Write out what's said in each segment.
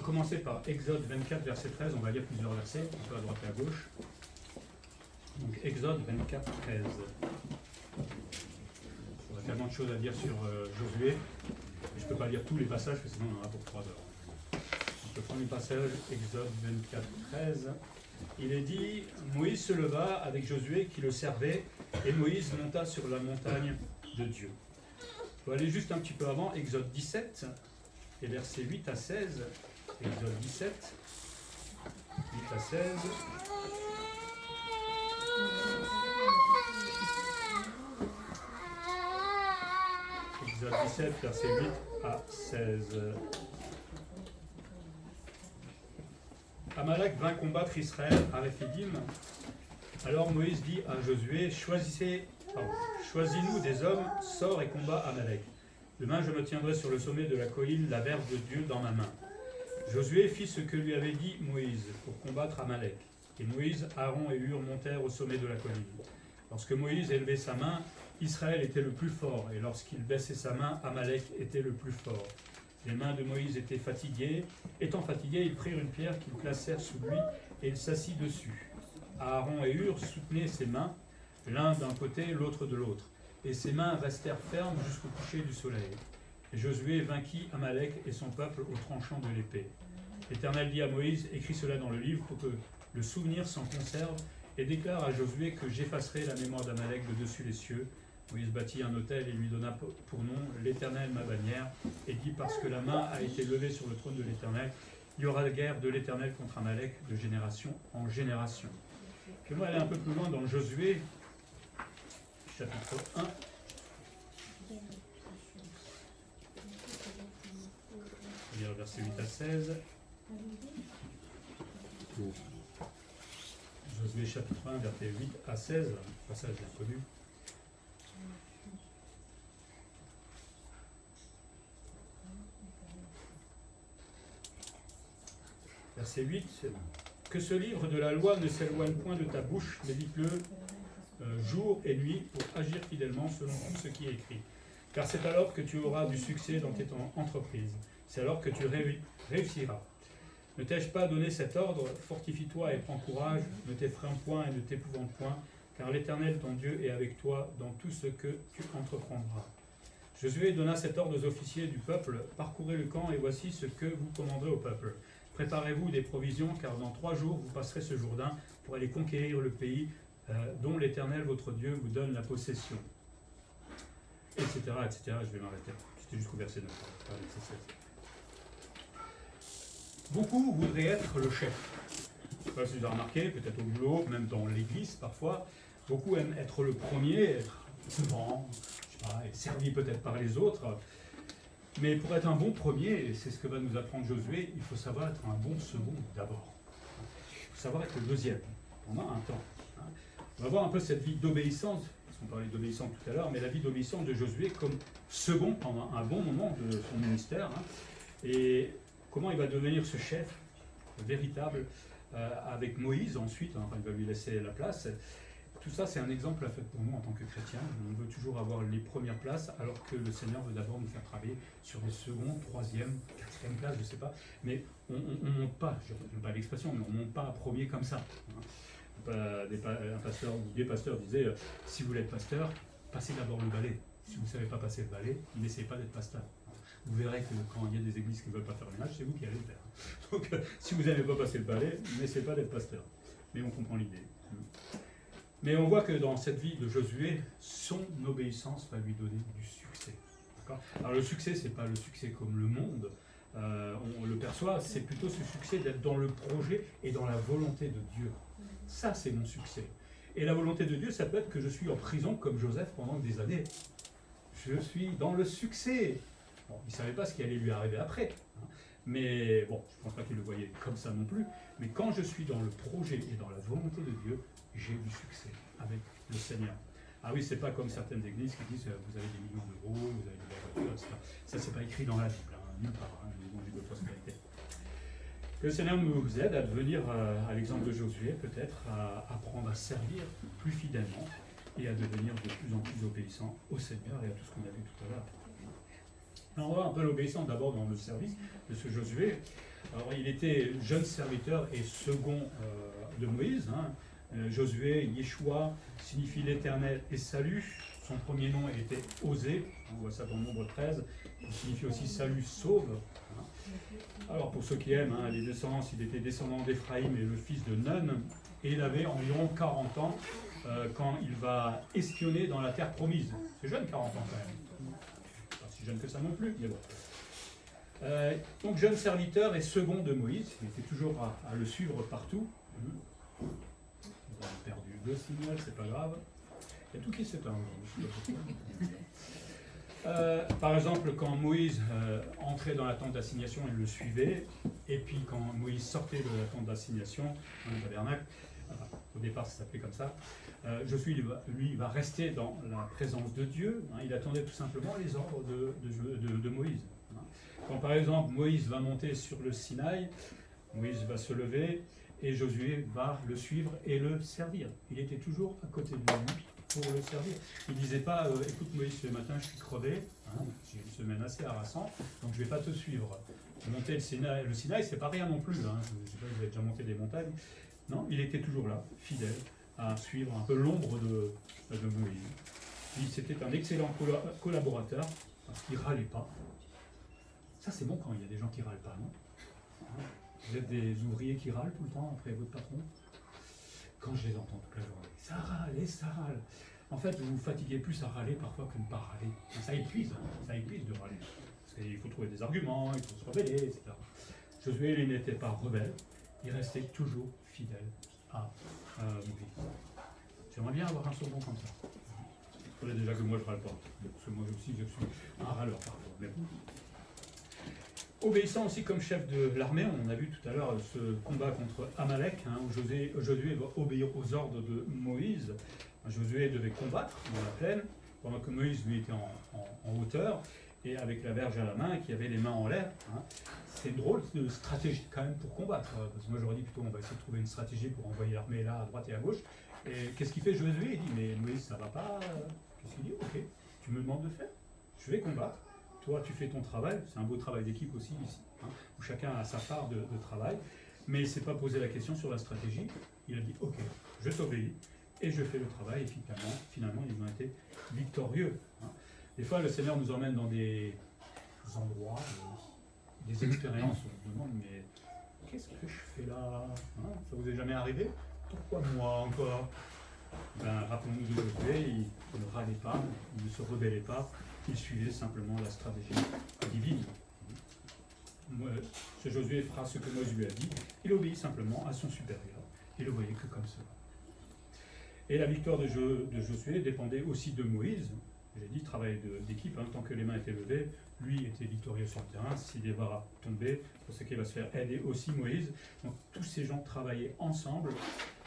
commencer par Exode 24, verset 13. On va lire plusieurs versets, un peu à droite et à gauche. Donc Exode 24, 13. Il y a tellement de choses à dire sur Josué. Je ne peux pas lire tous les passages, parce que sinon on en aura pour 3 heures. Donc, le premier passage, Exode 24, 13. Il est dit, Moïse se leva avec Josué qui le servait, et Moïse monta sur la montagne de Dieu. On va aller juste un petit peu avant, Exode 17, et versets 8 à 16. Exode 17, 8 à 16. Exode 17, versets 8 à 16. Amalek vint combattre Israël à Réphidim. Alors Moïse dit à Josué, choisis-nous des hommes, sors et combat Amalek. Demain je me tiendrai sur le sommet de la colline, la verge de Dieu dans ma main. Josué fit ce que lui avait dit Moïse pour combattre Amalek. Et Moïse, Aaron et Hur montèrent au sommet de la colline. Lorsque Moïse élevait sa main, Israël était le plus fort, et lorsqu'il baissait sa main, Amalek était le plus fort. Les mains de Moïse étaient fatiguées. Étant fatigués, ils prirent une pierre qu'ils placèrent sous lui, et il s'assit dessus. Aaron et Hur soutenaient ses mains, l'un d'un côté, l'autre de l'autre, et ses mains restèrent fermes jusqu'au coucher du soleil. Et Josué vainquit Amalek et son peuple au tranchant de l'épée. L'Éternel dit à Moïse, écris cela dans le livre pour que le souvenir s'en conserve, et déclare à Josué que j'effacerai la mémoire d'Amalek de dessus les cieux. Moïse bâtit un autel et lui donna pour nom l'Éternel ma bannière, et dit, parce que la main a été levée sur le trône de l'Éternel, il y aura guerre de l'Éternel contre Amalek de génération en génération. Puis moi aller un peu plus loin dans Josué, chapitre 1. Je vais lire versets 8 à 16. Josué chapitre 1, versets 8 à 16, passage bien connu. Verset 8, que ce livre de la loi ne s'éloigne point de ta bouche, médite-le jour et nuit pour agir fidèlement selon tout ce qui est écrit. Car c'est alors que tu auras du succès dans tes entreprises. C'est alors que tu réussiras. Ne t'ai-je pas donné cet ordre? Fortifie-toi et prends courage, ne t'effraie point et ne t'épouvante point, car l'Éternel ton Dieu est avec toi dans tout ce que tu entreprendras. Josué donna cet ordre aux officiers du peuple, parcourez le camp et voici ce que vous commanderez au peuple. Préparez-vous des provisions, car dans 3 jours vous passerez ce Jourdain pour aller conquérir le pays dont l'Éternel votre Dieu vous donne la possession. Etc. etc. Je vais m'arrêter. C'était jusqu'au verset 9. Beaucoup voudraient être le chef. Je ne sais pas si vous avez remarqué, peut-être au boulot, même dans l'église parfois, beaucoup aiment être le premier, être devant, je sais pas, être servi peut-être par les autres. Mais pour être un bon premier, et c'est ce que va nous apprendre Josué, il faut savoir être un bon second d'abord. Il faut savoir être le deuxième pendant un temps. On va voir un peu cette vie d'obéissance, parce qu'on parlait d'obéissance tout à l'heure, mais la vie d'obéissance de Josué comme second pendant un bon moment de son ministère. Et comment il va devenir ce chef véritable avec Moïse ensuite, il va lui laisser la place. Tout ça, c'est un exemple à fait pour nous en tant que chrétiens. On veut toujours avoir les premières places, alors que le Seigneur veut d'abord nous faire travailler sur les secondes, troisième, quatrième places, je ne sais pas. Mais on ne monte pas, je n'aime pas l'expression, mais on ne monte pas à premier comme ça. Un pasteur ou des pasteurs disaient, si vous voulez être pasteur, passez d'abord le balai. Si vous ne savez pas passer le balai, n'essayez pas d'être pasteur. Vous verrez que quand il y a des églises qui ne veulent pas faire le ménage, c'est vous qui allez le faire. Donc, si vous n'avez pas passé le balai, n'essayez pas d'être pasteur. Mais on comprend l'idée. Mais on voit que dans cette vie de Josué, son obéissance va lui donner du succès. Alors le succès, ce n'est pas le succès comme le monde, on le perçoit, c'est plutôt ce succès d'être dans le projet et dans la volonté de Dieu. Ça, c'est mon succès. Et la volonté de Dieu, ça peut être que je suis en prison comme Joseph pendant des années. Je suis dans le succès. Bon, il ne savait pas ce qui allait lui arriver après. Mais bon, je ne pense pas qu'il le voyait comme ça non plus. Mais quand je suis dans le projet et dans la volonté de Dieu, j'ai du succès avec le Seigneur. Ah oui, c'est pas comme certaines églises qui disent vous avez des millions d'euros, vous avez des voitures, etc. Ça, c'est pas écrit dans la Bible, nulle part, l'évangile de prospérité. Que le Seigneur nous aide à devenir, à l'exemple de Josué, peut-être, à apprendre à servir plus fidèlement et à devenir de plus en plus obéissant au Seigneur et à tout ce qu'on a vu tout à l'heure. Alors, on va voir un peu l'obéissance d'abord dans le service de ce Josué. Alors, il était jeune serviteur et second de Moïse. Hein. Josué, Yeshua, signifie l'Éternel et salut. Son premier nom était Osée, on voit ça dans Nombre 13, qui signifie aussi salut, sauve. Alors pour ceux qui aiment hein, les descendances, il était descendant d'Éphraïm et le fils de Nun, et il avait environ 40 ans quand il va espionner dans la terre promise. C'est jeune, 40 ans quand même. Pas si jeune que ça non plus, mais bon. Donc jeune serviteur et second de Moïse, il était toujours à le suivre partout. Nous avons perdu 2 signaux, c'est pas grave. Il y a tout qui s'éteint aujourd'hui. Par exemple, quand Moïse entrait dans la tente d'assignation, il le suivait. Et puis quand Moïse sortait de la tente d'assignation, dans le tabernacle, au départ ça s'appelait comme ça, lui, il va rester dans la présence de Dieu. Hein, il attendait tout simplement les ordres de Moïse. Hein. Quand par exemple Moïse va monter sur le Sinaï, Moïse va se lever et Josué va le suivre et le servir. Il était toujours à côté de lui pour le servir. Il ne disait pas écoute Moïse, ce matin je suis crevé, hein, j'ai une semaine assez harassante, donc je ne vais pas te suivre. Monter le Sinaï, c'est pas rien non plus. Hein. Je ne sais pas si vous avez déjà monté des montagnes. Non, il était toujours là, fidèle, à suivre un peu l'ombre de Moïse. C'était un excellent collaborateur, parce qu'il ne râlait pas. Ça c'est bon quand il y a des gens qui ne râlent pas, non? Vous êtes des ouvriers qui râlent tout le temps après votre patron? Quand je les entends toute la journée, ça râle et ça râle. En fait, vous vous fatiguez plus à râler parfois que de ne pas râler. Ça épuise de râler. Parce qu'il faut trouver des arguments, il faut se rebeller, etc. Josué, il n'était pas rebelle, il restait toujours fidèle à Moïse. J'aimerais bien avoir un surnom comme ça. Il faudrait déjà que moi je râle pas. Parce que moi aussi je suis un râleur parfois. Mais bon. Obéissant aussi comme chef de l'armée, on a vu tout à l'heure ce combat contre Amalek, hein, où Josué va obéir aux ordres de Moïse. Josué devait combattre dans la plaine, pendant que Moïse lui était en hauteur, et avec la verge à la main, et qui avait les mains en l'air. Hein. C'est une drôle de stratégie quand même pour combattre, parce que moi j'aurais dit plutôt on va essayer de trouver une stratégie pour envoyer l'armée là, à droite et à gauche. Et qu'est-ce qu'il fait Josué? Il dit mais Moïse ça va pas, qu'est-ce qu'il dit? Ok, tu me demandes de faire, je vais combattre. Toi, tu fais ton travail, c'est un beau travail d'équipe aussi ici, hein, où chacun a sa part de travail, mais il ne s'est pas posé la question sur la stratégie. Il a dit, ok, je t'obéis et je fais le travail, et finalement ils ont été victorieux. Hein. Des fois, le Seigneur nous emmène dans des endroits, des expériences, on se demande, mais qu'est-ce que je fais là? Hein, ça vous est jamais arrivé? Pourquoi moi encore? Ben, rappelons-nous de Josué, il ne râlait pas, il ne se rebellait pas, il suivait simplement la stratégie divine. Ce Josué fera ce que Moïse lui a dit, il obéit simplement à son supérieur, il le voyait que comme cela. Et la victoire de Josué dépendait aussi de Moïse. J'ai dit travail d'équipe, hein, tant que les mains étaient levées, lui était victorieux sur le terrain. Si des bras tombaient, c'est ce qu'il va se faire aider aussi Moïse. Donc tous ces gens travaillaient ensemble,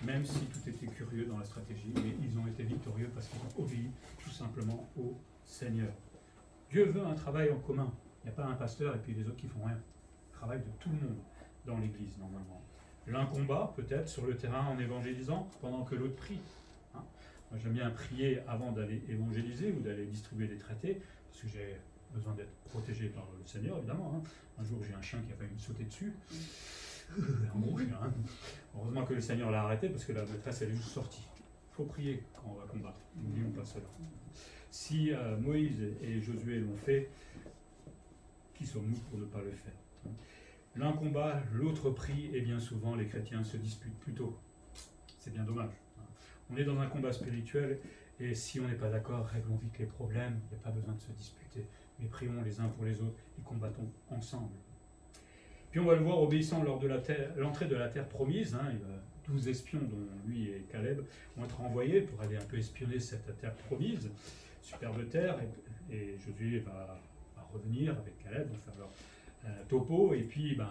même si tout était curieux dans la stratégie, mais ils ont été victorieux parce qu'ils ont obéi tout simplement au Seigneur. Dieu veut un travail en commun. Il n'y a pas un pasteur et puis les autres qui font rien. Le travail de tout le monde dans l'Église, normalement. L'un combat, peut-être, sur le terrain en évangélisant, pendant que l'autre prie. Hein. Moi, j'aime bien prier avant d'aller évangéliser ou d'aller distribuer des traités, parce que j'ai besoin d'être protégé par le Seigneur, évidemment. Hein. Un jour, j'ai un chien qui a failli me sauter dessus. Un gros chien. Hein. Heureusement que le Seigneur l'a arrêté, parce que la maîtresse, elle est juste sortie. Il faut prier quand on va combattre. N'oublions pas cela. Si Moïse et Josué l'ont fait, qui sommes-nous pour ne pas le faire? L'un combat, l'autre prie, et bien souvent les chrétiens se disputent plutôt. C'est bien dommage. On est dans un combat spirituel, et si on n'est pas d'accord, réglons vite les problèmes, il n'y a pas besoin de se disputer. Mais prions les uns pour les autres et combattons ensemble. Puis on va le voir obéissant lors de l'entrée de la terre promise. Hein, 12 espions, dont lui et Caleb, vont être envoyés pour aller un peu espionner cette terre promise. Superbe terre, et Josué va revenir avec Caleb, vont faire leur topo, et puis ben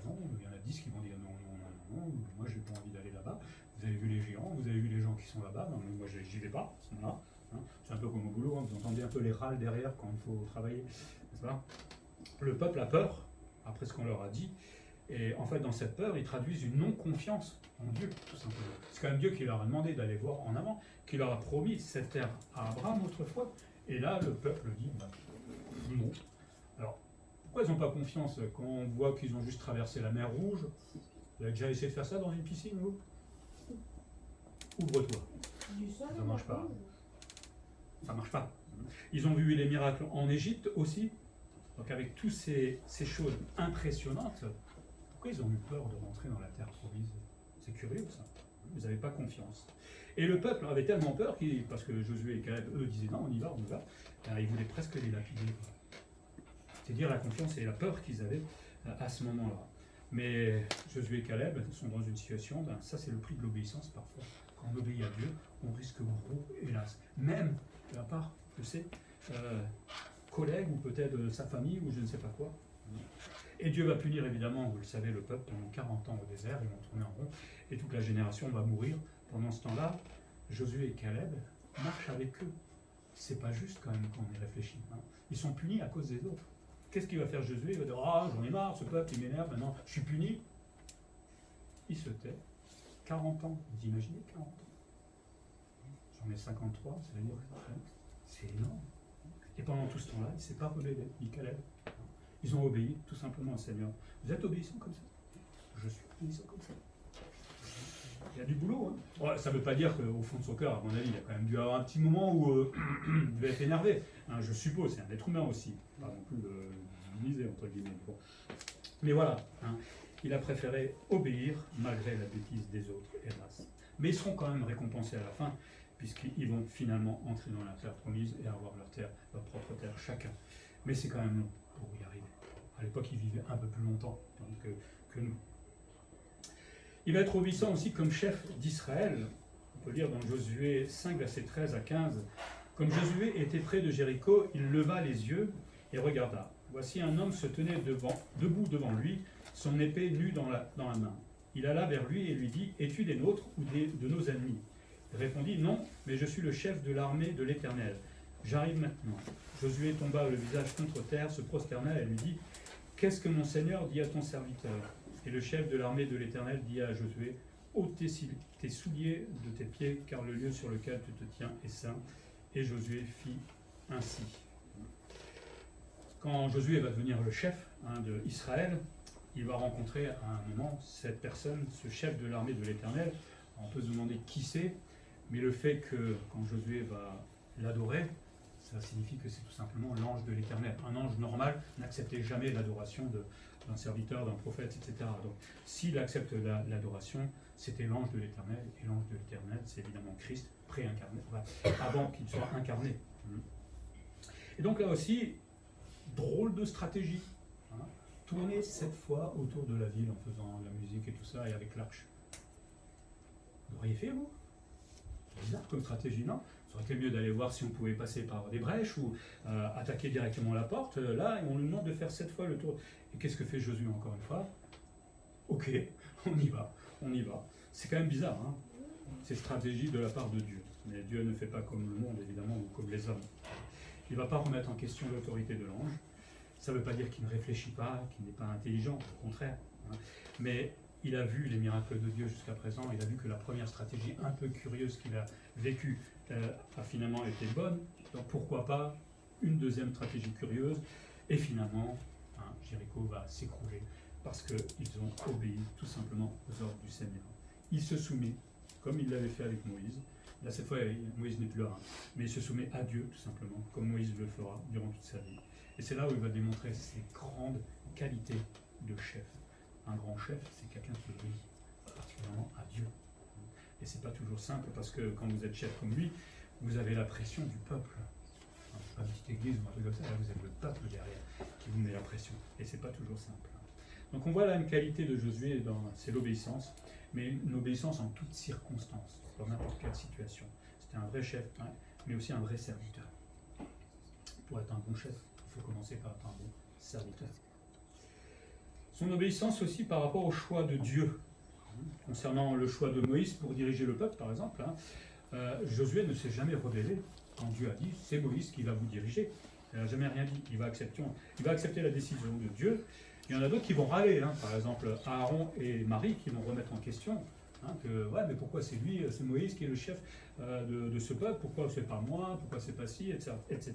non, il y en a 10 qui vont dire non, moi j'ai pas envie d'aller là-bas. Vous avez vu les géants, vous avez vu les gens qui sont là-bas, non, moi j'y vais pas, ils sont là. Hein. C'est un peu comme au boulot, hein, vous entendez un peu les râles derrière quand il faut travailler, n'est-ce pas? Le peuple a peur, après ce qu'on leur a dit, et en fait dans cette peur, ils traduisent une non-confiance en Dieu, tout simplement. C'est quand même Dieu qui leur a demandé d'aller voir en avant, qui leur a promis cette terre à Abraham autrefois, et là le peuple dit non. Alors, pourquoi ils n'ont pas confiance quand on voit qu'ils ont juste traversé la mer Rouge? Vous avez déjà essayé de faire ça dans une piscine, vous? Ouvre-toi. Ça ne marche pas. Ça ne marche pas. Ils ont vu les miracles en Égypte aussi. Donc avec toutes ces choses impressionnantes, pourquoi ils ont eu peur de rentrer dans la terre promise? C'est curieux ça. Ils n'avaient pas confiance. Et le peuple avait tellement peur, parce que Josué et Caleb, eux, disaient non, on y va, on y va. Ils voulaient presque les lapider. C'est dire la confiance et la peur qu'ils avaient à ce moment-là. Mais Josué et Caleb sont dans une situation, ça c'est le prix de l'obéissance parfois. Quand on obéit à Dieu, on risque gros, hélas. Même de la part de ses collègues ou peut-être de sa famille ou je ne sais pas quoi. Et Dieu va punir évidemment, vous le savez, le peuple pendant 40 ans au désert, ils vont tourner en rond et toute la génération va mourir. Pendant ce temps-là, Josué et Caleb marchent avec eux. C'est pas juste quand même quand on y réfléchit. Ils sont punis à cause des autres. Qu'est-ce qu'il va faire Josué? Il va dire ah, j'en ai marre, ce peuple il m'énerve, maintenant je suis puni. Il se tait. 40 ans, vous imaginez 40 ans. J'en ai 53, ça veut dire c'est énorme. Et pendant tout ce temps-là, il ne s'est pas rebellé, ni Caleb. Ils ont obéi tout simplement au Seigneur. Vous êtes obéissant comme ça? Je suis obéissant comme ça. Il y a du boulot. Ouais, ça ne veut pas dire qu'au fond de son cœur, à mon avis, il y a quand même dû avoir un petit moment où il devait être énervé. Je suppose, c'est un être humain aussi. Pas non plus divinisé, entre guillemets. Bon. Mais voilà, il a préféré obéir malgré la bêtise des autres, hélas. Mais ils seront quand même récompensés à la fin, puisqu'ils vont finalement entrer dans la terre promise et avoir leur terre, leur propre terre, chacun. Mais c'est quand même long pour y arriver. À l'époque, ils vivaient un peu plus longtemps que nous. Il va être obéissant aussi comme chef d'Israël. On peut lire dans Josué 5, versets 13 à 15. Comme Josué était près de Jéricho, il leva les yeux et regarda. Voici un homme se tenait debout devant lui, son épée nue dans la main. Il alla vers lui et lui dit « Es-tu des nôtres ou de nos ennemis ?» Il répondit « Non, mais je suis le chef de l'armée de l'Éternel. J'arrive maintenant. » Josué tomba le visage contre terre, se prosterna et lui dit « Qu'est-ce que mon Seigneur dit à ton serviteur ?» Et le chef de l'armée de l'Éternel dit à Josué « ôte tes souliers de tes pieds, car le lieu sur lequel tu te tiens est saint. » Et Josué fit ainsi. Quand Josué va devenir le chef d'Israël, il va rencontrer à un moment cette personne, ce chef de l'armée de l'Éternel. On peut se demander qui c'est, mais le fait que quand Josué va l'adorer, ça signifie que c'est tout simplement l'ange de l'Éternel. Un ange normal n'acceptait jamais l'adoration d'un serviteur, d'un prophète, etc. Donc s'il accepte l'adoration, c'était l'ange de l'Éternel, et l'ange de l'Éternel, c'est évidemment Christ, préincarné, avant qu'il soit incarné. Et donc là aussi, drôle de stratégie. Tourner 7 fois autour de la ville en faisant la musique et tout ça, et avec l'arche. Vous l'auriez fait, vous? C'est bizarre comme stratégie, non? Ça aurait été mieux d'aller voir si on pouvait passer par des brèches ou attaquer directement la porte. Là, on nous demande de faire 7 fois le tour. Et qu'est-ce que fait Josué encore une fois? Ok, on y va, on y va. C'est quand même bizarre, ces stratégies de la part de Dieu. Mais Dieu ne fait pas comme le monde, évidemment, ou comme les hommes. Il ne va pas remettre en question l'autorité de l'ange. Ça ne veut pas dire qu'il ne réfléchit pas, qu'il n'est pas intelligent, au contraire. Mais il a vu les miracles de Dieu jusqu'à présent, il a vu que la première stratégie un peu curieuse qu'il a vécue a finalement été bonne. Donc pourquoi pas une deuxième stratégie curieuse? Et finalement, Jéricho va s'écrouler parce qu'ils ont obéi tout simplement aux ordres du Seigneur. Il se soumet, comme il l'avait fait avec Moïse. Là, cette fois, Moïse n'est plus là, mais il se soumet à Dieu, tout simplement, comme Moïse le fera durant toute sa vie. Et c'est là où il va démontrer ses grandes qualités de chef. Un grand chef, c'est quelqu'un qui obéit particulièrement à Dieu. Et c'est pas toujours simple, parce que quand vous êtes chef comme lui, vous avez la pression du peuple. Pas une petite église ou un truc comme ça, là vous avez le peuple derrière qui vous met la pression. Et c'est pas toujours simple. Donc on voit là une qualité de Josué, c'est l'obéissance, mais une obéissance en toutes circonstances, dans n'importe quelle situation. C'était un vrai chef, mais aussi un vrai serviteur. Pour être un bon chef, il faut commencer par être un bon serviteur. Son obéissance aussi par rapport au choix de Dieu. Concernant le choix de Moïse pour diriger le peuple, par exemple, Josué ne s'est jamais rebellé quand Dieu a dit « c'est Moïse qui va vous diriger ». Il n'a jamais rien dit. Il va accepter la décision de Dieu. Il y en a d'autres qui vont râler, par exemple Aaron et Marie qui vont remettre en question mais pourquoi c'est lui, c'est Moïse qui est le chef de ce peuple, pourquoi c'est pas moi, pourquoi c'est pas ci, etc.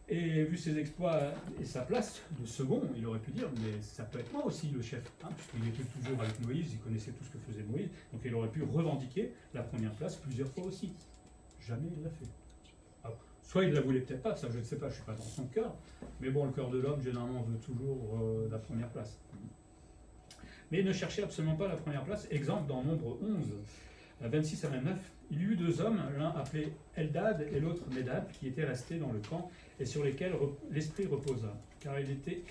Et vu ses exploits et sa place de second, il aurait pu dire, mais ça peut être moi aussi le chef, hein, puisqu'il était toujours avec Moïse, il connaissait tout ce que faisait Moïse, donc il aurait pu revendiquer la première place plusieurs fois aussi. Jamais il l'a fait. Alors, soit il ne la voulait peut-être pas, ça je ne sais pas, je ne suis pas dans son cœur, mais bon, le cœur de l'homme généralement veut toujours la première place. Mais il ne cherchait absolument pas la première place. Exemple dans Nombre 11, 26 à 29, il y eut deux hommes, l'un appelé Eldad et l'autre Médad, qui étaient restés dans le camp et sur lesquels l'esprit reposa, car ils étaient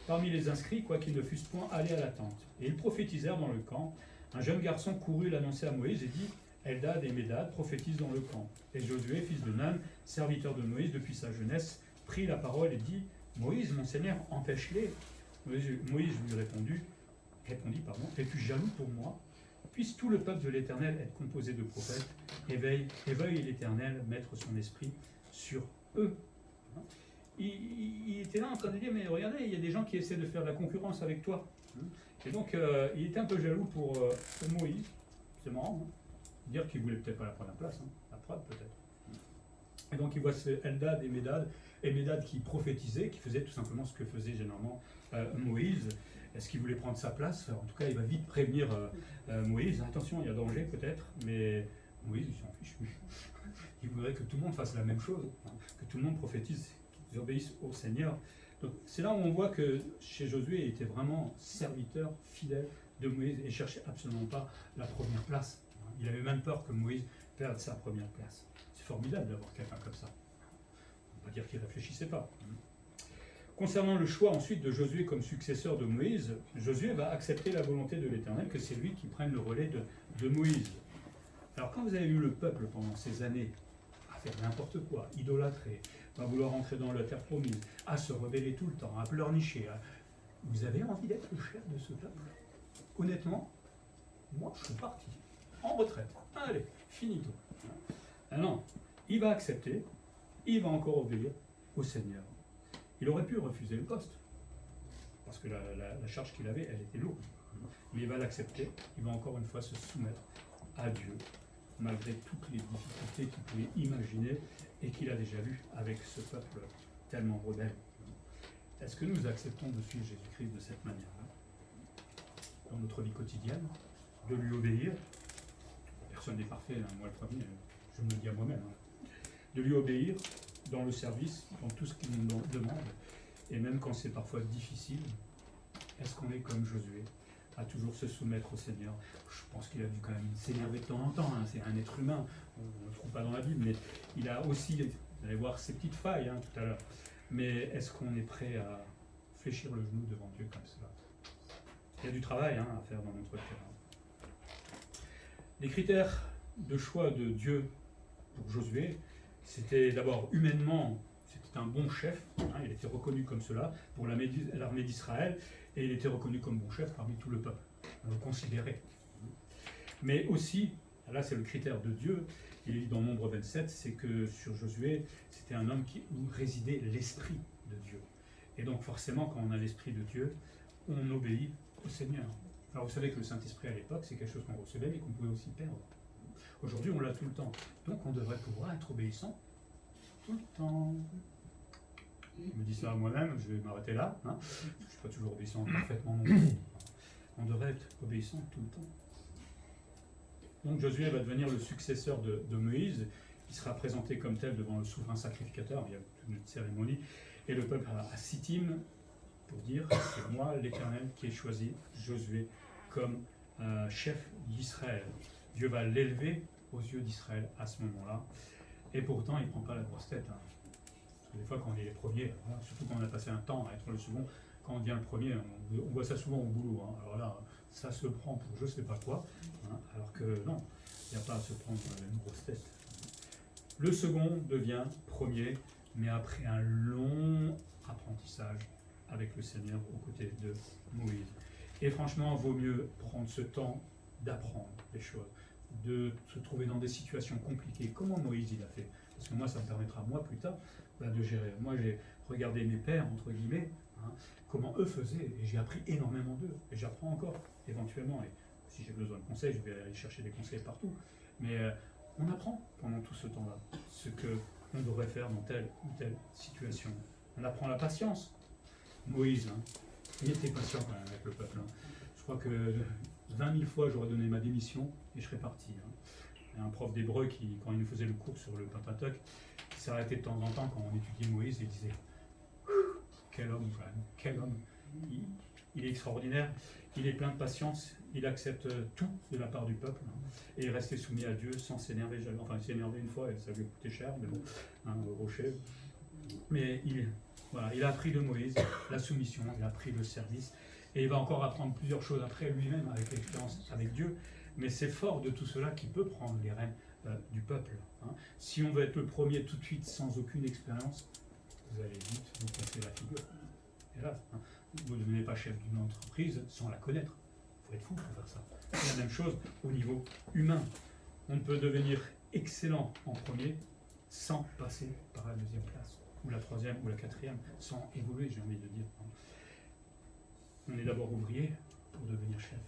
parmi les inscrits, quoiqu'ils ne fussent point allés à la tente. Et ils prophétisèrent dans le camp. Un jeune garçon courut l'annoncer à Moïse et dit, Eldad et Médad prophétisent dans le camp. Et Josué, fils de Nun, serviteur de Moïse depuis sa jeunesse, prit la parole et dit, Moïse, mon Seigneur, empêche-les. Moïse lui répondit, es-tu jaloux pour moi? Puisse tout le peuple de l'Éternel être composé de prophètes, et veuille l'Éternel mettre son esprit sur eux. Il était là en train de dire, mais regardez, il y a des gens qui essaient de faire de la concurrence avec toi. Et donc, il était un peu jaloux pour Moïse. C'est marrant, hein, dire qu'il voulait peut-être pas la première place, hein, la preuve peut-être. Et donc, il voit Eldad et Médad qui prophétisaient, qui faisaient tout simplement ce que faisait généralement Moïse. Est-ce qu'il voulait prendre sa place? En tout cas, il va vite prévenir Moïse. Attention, il y a danger peut-être, mais Moïse, il s'en fiche. Il voudrait que tout le monde fasse la même chose, hein, que tout le monde prophétise, qu'ils obéissent au Seigneur. Donc, c'est là où on voit que chez Josué, il était vraiment serviteur, fidèle de Moïse et ne cherchait absolument pas la première place. Il avait même peur que Moïse perde sa première place. C'est formidable d'avoir quelqu'un comme ça. On ne peut pas dire qu'il ne réfléchissait pas. Concernant le choix ensuite de Josué comme successeur de Moïse, Josué va accepter la volonté de l'Éternel que c'est lui qui prenne le relais de Moïse. Alors quand vous avez eu le peuple pendant ces années à faire n'importe quoi, idolâtrer, à vouloir entrer dans la terre promise, à se rebeller tout le temps, à pleurnicher, vous avez envie d'être le chef de ce peuple? Honnêtement, moi je suis parti, en retraite. Allez, finito. Ah non, il va accepter, il va encore obéir au Seigneur. Il aurait pu refuser le poste, parce que la charge qu'il avait, elle était lourde. Mais il va l'accepter, il va encore une fois se soumettre à Dieu, malgré toutes les difficultés qu'il pouvait imaginer et qu'il a déjà vues avec ce peuple tellement rebelle. Est-ce que nous acceptons de suivre Jésus-Christ de cette manière-là, dans notre vie quotidienne, de lui obéir? Personne n'est parfait, hein, moi le premier, je me le dis à moi-même. Hein. De lui obéir dans le service, dans tout ce qu'il nous demande, et même quand c'est parfois difficile, est-ce qu'on est comme Josué, à toujours se soumettre au Seigneur? Je pense qu'il a dû quand même s'énerver de temps en temps, hein. C'est un être humain, on ne le trouve pas dans la Bible, mais il a aussi, vous allez voir ses petites failles, hein, tout à l'heure. Mais est-ce qu'on est prêt à fléchir le genou devant Dieu comme cela? Il y a du travail, hein, à faire dans notre terrain. Les critères de choix de Dieu pour Josué, c'était d'abord humainement, c'était un bon chef, hein, il était reconnu comme cela pour l'armée d'Israël, et il était reconnu comme bon chef parmi tout le peuple, on le considérait. Mais aussi, là c'est le critère de Dieu, il est dit dans Nombre 27, c'est que sur Josué, c'était un homme où résidait l'esprit de Dieu. Et donc forcément, quand on a l'esprit de Dieu, on obéit au Seigneur. Alors vous savez que le Saint-Esprit à l'époque, c'est quelque chose qu'on recevait mais qu'on pouvait aussi perdre. Aujourd'hui, on l'a tout le temps. Donc, on devrait pouvoir être obéissant tout le temps. Je me dis ça à moi-même, je vais m'arrêter là. Hein. Je ne suis pas toujours obéissant parfaitement non plus. On devrait être obéissant tout le temps. Donc, Josué va devenir le successeur de Moïse, qui sera présenté comme tel devant le souverain sacrificateur. Il y a toute une cérémonie. Et le peuple à Sittim, pour dire, c'est moi, l'Éternel, qui ai choisi Josué comme chef d'Israël. Dieu va l'élever aux yeux d'Israël à ce moment-là. Et pourtant, il ne prend pas la grosse tête. Hein. Parce que des fois, quand on est les premiers, hein, surtout quand on a passé un temps à être le second, quand on devient le premier, on voit ça souvent au boulot. Hein. Alors là, ça se prend pour je ne sais pas quoi. Hein, alors que non, il n'y a pas à se prendre une grosse tête. Le second devient premier, mais après un long apprentissage avec le Seigneur aux côtés de Moïse. Et franchement, il vaut mieux prendre ce temps d'apprendre les choses, de se trouver dans des situations compliquées. Comment Moïse il a fait? Parce que moi, ça me permettra, moi, plus tard, de gérer. Moi, j'ai regardé mes pères, entre guillemets, hein, comment eux faisaient, et j'ai appris énormément d'eux. Et j'apprends encore, éventuellement. Et si j'ai besoin de conseils, je vais aller chercher des conseils partout. Mais on apprend pendant tout ce temps-là ce que on devrait faire dans telle ou telle situation. On apprend la patience. Moïse, il était patient quand même avec le peuple. Je crois que 20 000 fois j'aurais donné ma démission et je serais parti. Il y a un prof d'hébreu qui, quand il nous faisait le cours sur le Pentateuque, qui s'arrêtait de temps en temps quand on étudiait Moïse et disait quel homme quand même, quel homme. Il est extraordinaire, il est plein de patience, il accepte tout de la part du peuple et il restait soumis à Dieu sans s'énerver jamais. Enfin, il s'est énervé une fois et ça lui a coûté cher, mais bon, au rocher. Mais il a appris de Moïse la soumission, il a appris le service et il va encore apprendre plusieurs choses après lui-même avec l'expérience avec Dieu. Mais c'est fort de tout cela qui peut prendre les rênes du peuple. Si on veut être le premier tout de suite sans aucune expérience, vous allez vite vous casser la figure. Hélas, vous ne devenez pas chef d'une entreprise sans la connaître. Il faut être fou pour faire ça. C'est la même chose au niveau humain. On peut devenir excellent en premier sans passer par la deuxième place, ou la troisième, ou la quatrième, sans évoluer, j'ai envie de dire. On est d'abord ouvrier pour devenir chef.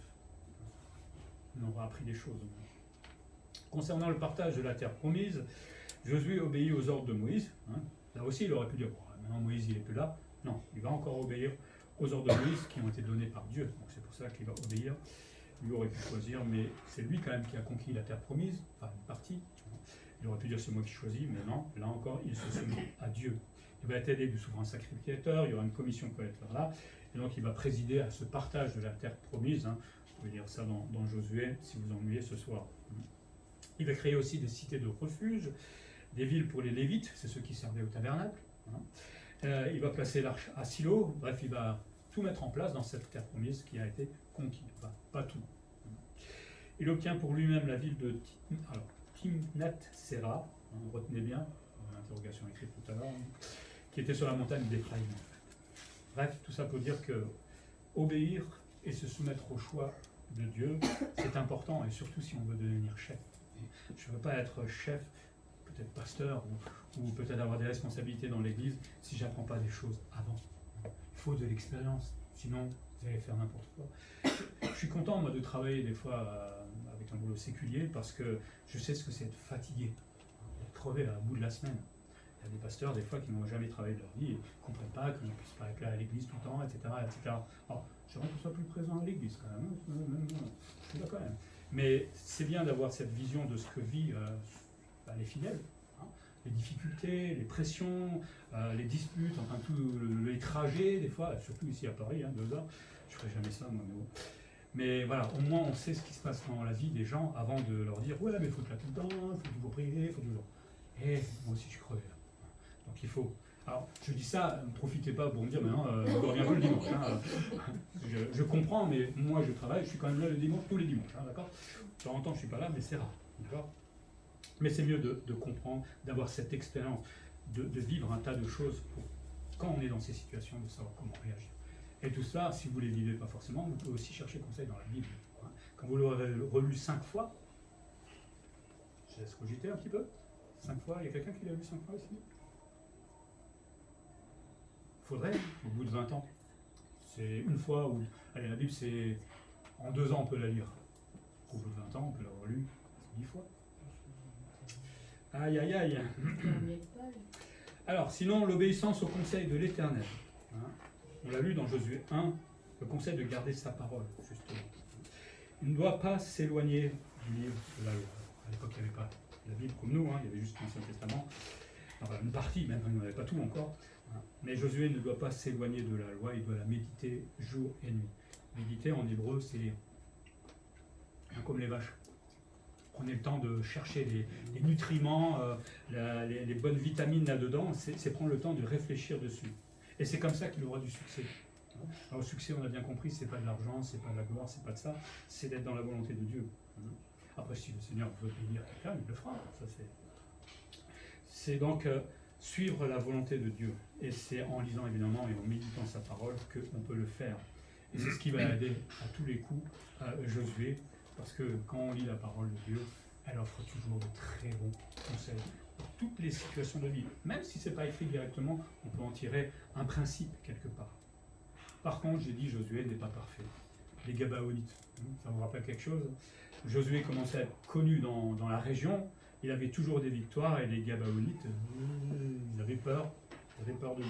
On aura appris des choses. Concernant le partage de la terre promise, Josué obéit aux ordres de Moïse. Là aussi, il aurait pu dire, bon, maintenant Moïse il n'est plus là. Non, il va encore obéir aux ordres de Moïse qui ont été donnés par Dieu. Donc c'est pour ça qu'il va obéir. Lui aurait pu choisir, mais c'est lui quand même qui a conquis la terre promise, enfin une partie. Il aurait pu dire c'est moi qui choisis, mais non, là encore, il se soumet à Dieu. Il va être aidé du souverain sacrificateur, il y aura une commission qui va être là, et donc il va présider à ce partage de la terre promise. Vous pouvez lire ça dans Josué, si vous ennuyez ce soir. Il va créer aussi des cités de refuge, des villes pour les Lévites, c'est ceux qui servaient au tabernacle. Il va placer l'arche à Silo, bref, il va tout mettre en place dans cette terre promise qui a été conquise, enfin, pas tout. Il obtient pour lui-même la ville de Timnath-Sera, retenez bien, l'interrogation écrite tout à l'heure, qui était sur la montagne d'Éphraïm. Bref, tout ça pour dire que obéir et se soumettre au choix de Dieu, c'est important, et surtout si on veut devenir chef. Je ne veux pas être chef, peut-être pasteur, ou peut-être avoir des responsabilités dans l'église, si je n'apprends pas des choses avant. Il faut de l'expérience, sinon vous allez faire n'importe quoi. Je suis content, moi, de travailler des fois avec un boulot séculier, parce que je sais ce que c'est être fatigué, être crevé à bout de la semaine. Il y a des pasteurs, des fois, qui n'ont jamais travaillé de leur vie et ne comprennent pas qu'on ne puisse pas être là à l'église tout le temps, etc. etc. Alors, j'aimerais qu'on soit plus présent à l'église, quand même. Je suis là quand même. Mais c'est bien d'avoir cette vision de ce que vivent les fidèles. Les difficultés, les pressions, les disputes, enfin tous les trajets, des fois, surtout ici à Paris, 2 heures. Je ne ferai jamais ça, moi, mais voilà, au moins on sait ce qui se passe dans la vie des gens avant de leur dire ouais, mais il faut être là tout le temps, il faut toujours prier, il faut toujours. Et moi aussi je suis crevé là. Donc il faut. Alors je dis ça, ne profitez pas pour me dire maintenant, je reviens pas le dimanche. Je comprends, mais moi je travaille, je suis quand même là le dimanche, tous les dimanches, d'accord. De temps en temps je ne suis pas là, mais c'est rare, d'accord. Mais c'est mieux de comprendre, d'avoir cette expérience, de vivre un tas de choses pour, quand on est dans ces situations, de savoir comment réagir. Et tout ça, si vous ne les vivez pas forcément, vous pouvez aussi chercher conseil dans la Bible. Quand vous l'aurez relu 5 fois, je laisse cogiter un petit peu. 5 fois, il y a quelqu'un qui l'a lu 5 fois ici? Il faudrait, au bout de 20 ans. C'est une fois où... Allez, la Bible, c'est... En 2 ans, on peut la lire. Au bout de 20 ans, on peut la relire 10 fois. Aïe, aïe, aïe. Alors, sinon, l'obéissance au conseil de l'Éternel. On l'a lu dans Josué 1, le conseil de garder sa parole, justement. Il ne doit pas s'éloigner du livre de la loi. À l'époque, il n'y avait pas la Bible comme nous, il y avait juste l'Ancien Testament. Enfin, une partie, même, il n'y en avait pas tout encore. Mais Josué ne doit pas s'éloigner de la loi, il doit la méditer jour et nuit. Méditer, en hébreu, c'est comme les vaches. Prenez le temps de chercher les nutriments, les bonnes vitamines là-dedans, c'est prendre le temps de réfléchir dessus. Et c'est comme ça qu'il aura du succès. Alors, le succès, on a bien compris, c'est pas de l'argent, c'est pas de la gloire, c'est pas de ça, c'est d'être dans la volonté de Dieu. Après, si le Seigneur veut bénir quelqu'un, il le fera. Ça, c'est donc suivre la volonté de Dieu. Et c'est en lisant évidemment et en méditant sa parole qu'on peut le faire. Et c'est ce qui va aider à tous les coups Josué, parce que quand on lit la parole de Dieu, elle offre toujours de très bons conseils pour toutes les situations de vie. Même si ce n'est pas écrit directement, on peut en tirer un principe quelque part. Par contre, j'ai dit Josué n'est pas parfait. Les Gabaonites, ça vous rappelle quelque chose? Josué commençait à être connu dans la région, il avait toujours des victoires et les Gabaonites, ils avaient peur de lui.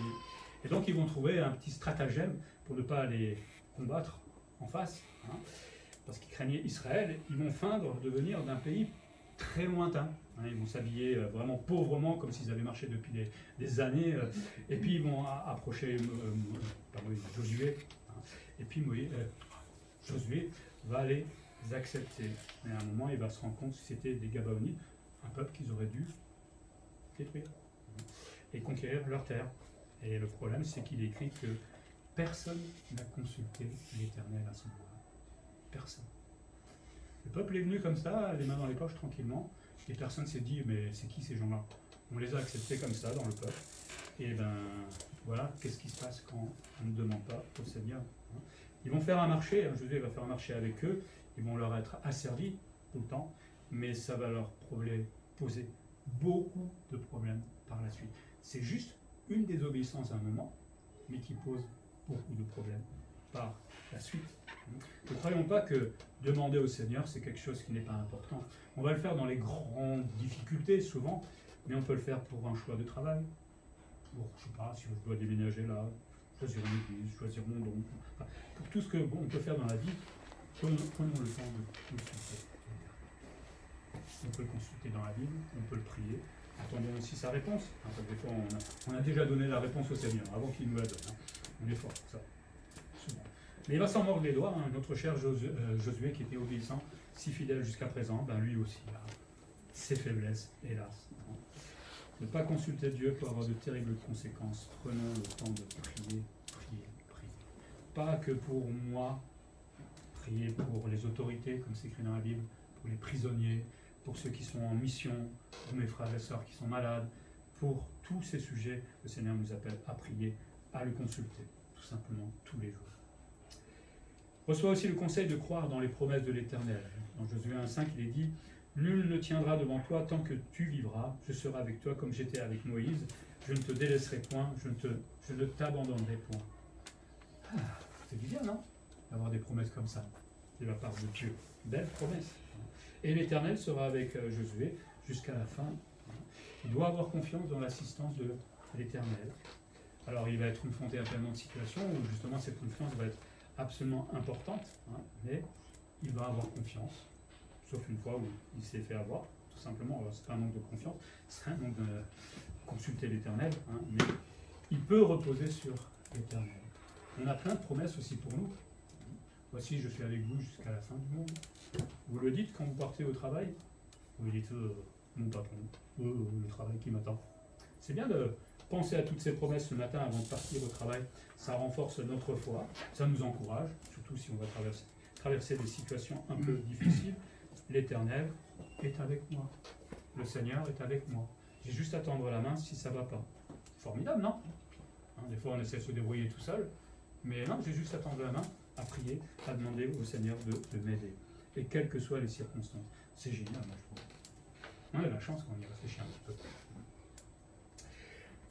Et donc ils vont trouver un petit stratagème pour ne pas les combattre en face, hein, parce qu'ils craignaient Israël. Ils vont feindre de venir d'un pays très lointain. Hein, ils vont s'habiller vraiment pauvrement, comme s'ils avaient marché depuis des années. Et puis ils vont approcher Josué. Hein, et puis Josué va les accepter. Mais à un moment, il va se rendre compte que c'était des Gabaonites, un peuple qu'ils auraient dû détruire et conquérir leur terre. Et le problème, c'est qu'il écrit que personne n'a consulté l'Éternel à ce moment-là. Personne. Le peuple est venu comme ça, les mains dans les poches, tranquillement, et personne ne s'est dit, mais c'est qui ces gens-là? On les a acceptés comme ça dans le peuple. Et ben voilà, qu'est-ce qui se passe quand on ne demande pas au Seigneur? Ils vont faire un marché, Josué va faire un marché avec eux, ils vont leur être asservis tout le temps, mais ça va leur poser beaucoup de problèmes par la suite. C'est juste une désobéissance à un moment, mais qui pose beaucoup de problèmes par la suite. Ne croyons pas que demander au Seigneur, c'est quelque chose qui n'est pas important. On va le faire dans les grandes difficultés, souvent, mais on peut le faire pour un choix de travail, pour, je ne sais pas, si je dois déménager là, choisir une église, choisir mon don, enfin, pour tout ce qu'on peut faire dans la vie, prenons le temps de consulter. On peut le consulter dans la Bible, on peut le prier, attendons aussi sa réponse. Hein, des fois, on a déjà donné la réponse au Seigneur, avant qu'il nous la donne. Hein. On est fort pour ça, souvent. Mais il va s'en mordre les doigts, hein. Notre cher Josué, qui était obéissant, si fidèle jusqu'à présent, ben lui aussi a ses faiblesses, hélas. Hein. Ne pas consulter Dieu peut avoir de terribles conséquences. Prenons le temps de prier. Pas que pour moi, prier pour les autorités, comme c'est écrit dans la Bible, pour les prisonniers, pour ceux qui sont en mission, pour mes frères et sœurs qui sont malades, pour tous ces sujets, le Seigneur nous appelle à prier, à le consulter, tout simplement, tous les jours. Reçois aussi le conseil de croire dans les promesses de l'Éternel. Dans Josué 1,5, il est dit « Nul ne tiendra devant toi tant que tu vivras, je serai avec toi comme j'étais avec Moïse, je ne te délaisserai point, je ne t'abandonnerai point. » C'est bien, non? D'avoir des promesses comme ça, de la part de Dieu. Belle promesse. Et l'Éternel sera avec Josué jusqu'à la fin. Il doit avoir confiance dans l'assistance de l'Éternel. Alors il va être confronté à tellement de situations où justement cette confiance va être absolument importante, hein, mais il va avoir confiance, sauf une fois où il s'est fait avoir, tout simplement. Alors c'est pas un manque de confiance, c'est un manque de consulter l'Éternel, hein, mais il peut reposer sur l'Éternel. On a plein de promesses aussi pour nous. Voici, je suis avec vous jusqu'à la fin du monde. Vous le dites quand vous partez au travail. Vous dites, mon patron, le travail qui m'attend. C'est bien de penser à toutes ces promesses le matin avant de partir au travail. Ça renforce notre foi, ça nous encourage, surtout si on va traverser des situations un peu difficiles. L'Éternel est avec moi. Le Seigneur est avec moi. J'ai juste à tendre la main si ça ne va pas. Formidable, non? Des fois, on essaie de se débrouiller tout seul. Mais non, j'ai juste à tendre la main, à prier, à demander au Seigneur de m'aider. Et quelles que soient les circonstances. C'est génial, moi, je trouve. On a la chance quand on y réfléchit un petit peu.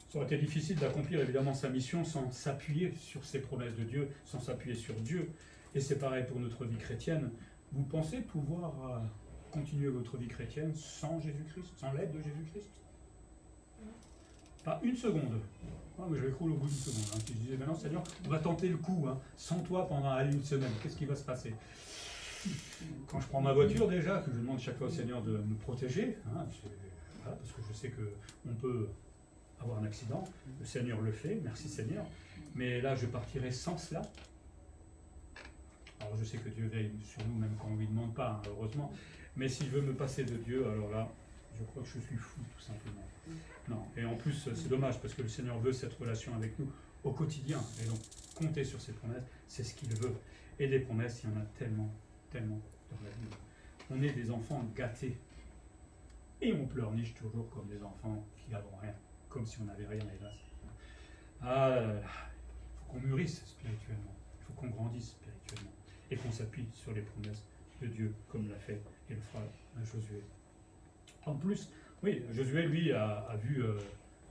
Ça aurait été difficile d'accomplir évidemment sa mission sans s'appuyer sur ces promesses de Dieu, sans s'appuyer sur Dieu. Et c'est pareil pour notre vie chrétienne. Vous pensez pouvoir continuer votre vie chrétienne sans Jésus-Christ, sans l'aide de Jésus-Christ? Pas une seconde. Mais je vais écrouler au bout d'une seconde. Hein. Si je disais, maintenant Seigneur, on va tenter le coup, hein, sans toi pendant une semaine, qu'est-ce qui va se passer? Quand je prends ma voiture déjà, que je demande chaque fois au Seigneur de me protéger, hein, voilà, parce que je sais qu'on peut avoir un accident, le Seigneur le fait, merci Seigneur, mais là je partirai sans cela. Alors je sais que Dieu veille sur nous même quand on ne lui demande pas, hein, heureusement, mais s'il veut me passer de Dieu, alors là, je crois que je suis fou tout simplement. Non, et en plus c'est dommage parce que le Seigneur veut cette relation avec nous au quotidien, et donc compter sur ses promesses, c'est ce qu'il veut. Et des promesses, il y en a tellement dans la vie. On est des enfants gâtés. Et on pleurniche toujours comme des enfants qui n'avont rien. Comme si on n'avait rien, hélas. Ah là là, il faut qu'on mûrisse spirituellement. Il faut qu'on grandisse spirituellement. Et qu'on s'appuie sur les promesses de Dieu, comme l'a fait et le fera Josué. En plus, oui, Josué, lui, a vu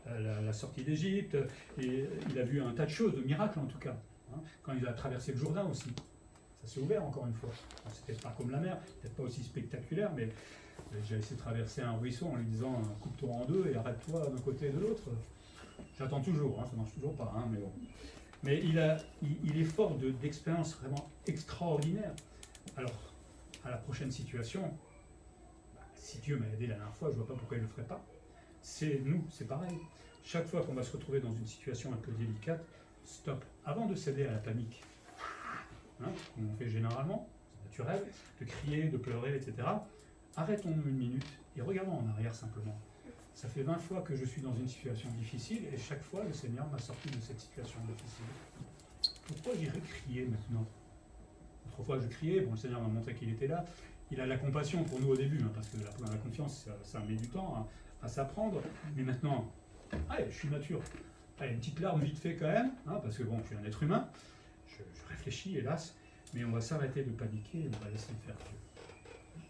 la sortie d'Égypte. Et il a vu un tas de choses, de miracles en tout cas. Hein, quand il a traversé le Jourdain aussi. Ça s'est ouvert encore une fois. C'était pas comme la mer, peut-être pas aussi spectaculaire, mais J'ai déjà essayé de traverser un ruisseau en lui disant coupe-toi en deux et arrête-toi d'un côté et de l'autre. J'attends toujours, ça ne marche toujours pas, mais bon. Mais il est fort d'expériences vraiment extraordinaires. Alors, à la prochaine situation, si Dieu m'a aidé la dernière fois, je ne vois pas pourquoi il ne le ferait pas. C'est nous, c'est pareil. Chaque fois qu'on va se retrouver dans une situation un peu délicate, stop. Avant de céder à la panique, comme on fait généralement, c'est naturel, de crier, de pleurer, etc., arrêtons-nous une minute et regardons en arrière simplement. Ça fait 20 fois que je suis dans une situation difficile et chaque fois le Seigneur m'a sorti de cette situation difficile. Pourquoi j'irais crier maintenant? Autrefois je criais, bon, le Seigneur m'a montré qu'il était là. Il a la compassion pour nous au début, parce que la confiance, ça met du temps à s'apprendre. Mais maintenant, allez, je suis mature. Allez, une petite larme vite fait quand même, parce que bon, je suis un être humain. Je réfléchis, hélas, mais on va s'arrêter de paniquer et on va laisser faire Dieu.